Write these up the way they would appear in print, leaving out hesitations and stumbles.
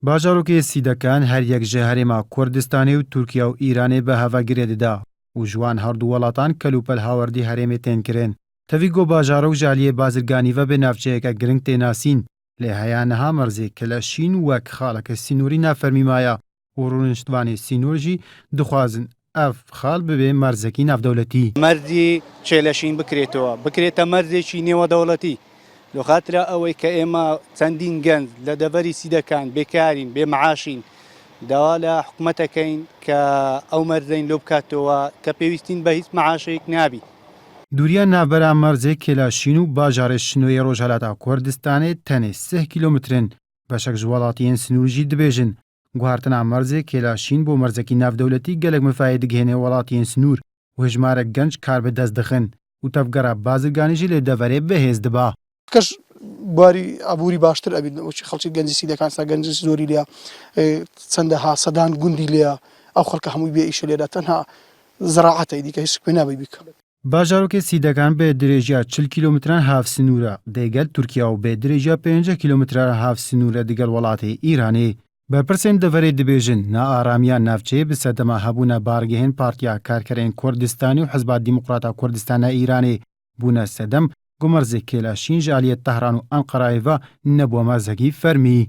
باژارۆکێ سیدەکان هەر یەک ji herêma Kurdistanê û Tirkiye û Îranê bi hevagirê dida û ji wan herdû welatان kelûpel hawardî herêmê tên kirin. Tevî got bajarok ji aliyê bazirganî ve bi navçeyeke giring tê nasîn, lê heya niha merzê kileşîn wek xaleke sînorî navfermî maye û rûniştvanê sînor jî dixwazin ev xal bibe merzekî navdewletî. مەردی چێلەشین بکرێتە مەرزێکی نێوەدەوڵەتی لەخاترە ئەوەی کە ئێمە چەندین گەنج لە دەڤەری سیدەکان بێکارین بێمەعاشین داوا لە حکومەتەکەین کە ئەو مەرزەین لۆ بکاتەوە کە پێویستین بە هیچ مەعاشەیەک نابی. دووریا ناوبەرا مەرزێ کێلاشین و باژارê şinûyê Rojhilata Kurdistanê tenê 3 kîlometrin beşek ji welatiyên Sinûr jî dibêjin. Guhartina merzê kêlaşîn bo merzekî navdewletî gelek mifayê digihêne welatiyên Sinûr û hejmarek genç kar bi dest dixin û tevgera bazirganî jî lê deverê bihêz diba. کەس بواری ئابووری باشتر ئەبین خەڵکی گەنجی سیدەکان سا گەنج زۆری لێە چەندەها سەدان گوندی لێە ئەو خەڵکە هەمووی بێ ئیشە لێدا تەنها زراعەتە دیکە هیچ پێ نابێ بیکە. باژارۆکê سیدەکان bê dirêjiya 40 kîlometran hav Sinûra dêgel Tirkiye û bê dirêjiya 5 kîlometran hav Sinûr digel welatê Îranê. Berpirsên deverê dibêjin naaramiya navçeyê bi sedema hebûna bargehên Partiya Karkerên Kurdistanê û Hizba Demokrata Kurdistana Îranê bûne sedem ku merzê kêlaşîn ji aliyê Tehran û Enqerayê ve nebûye merzekî fermî.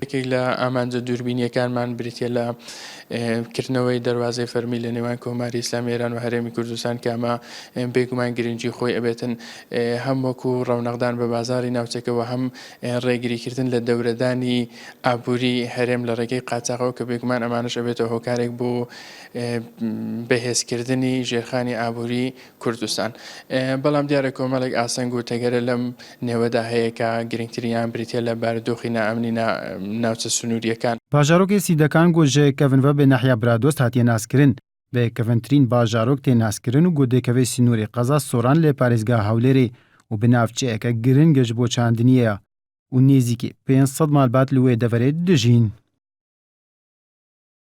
یەکێک لە ئامانجە دووربینیەکانمان بریتە لە کردنەوەی دەواازەی فەرمی لە نێوان کۆماری ئیسلامی ئێران و هەرێمی کوردستان کە ئەمە بێگومان گرنگی خۆی ئەبێتن هەم وەکو ڕەونەقدان بە بازاری ناوچەکەەوە هەم ڕێگریکردن لە دەورەدانی ئابووری هەرێم لە ڕێگەی قاچاقەوە کە بێگومان ئەمانش ئەبێتەوە هۆکارێک بۆ بەهێزکردنی ژێرخانی ئابووری کوردستان. بەڵام دیارە کۆمەڵێک ئاسەنگ و تەگەرە لەم نێوەدا هەیە کە گرنگترینیان بریتە لە بارودۆخی نائەمنی ناوچە سنووریەکان. باژارۆکê sîdekan got ji kevin ve bê nehiya biradost hatiye naskirin. Bê kevintirîn bajarok tê naskirin û godêkevê Sinûrê qeza soran lê parêzgeha Hewlêrê û bi navçeyeke giring ji bo çandiniye û nêzîkî 500 malbat li wê deverê dijîn.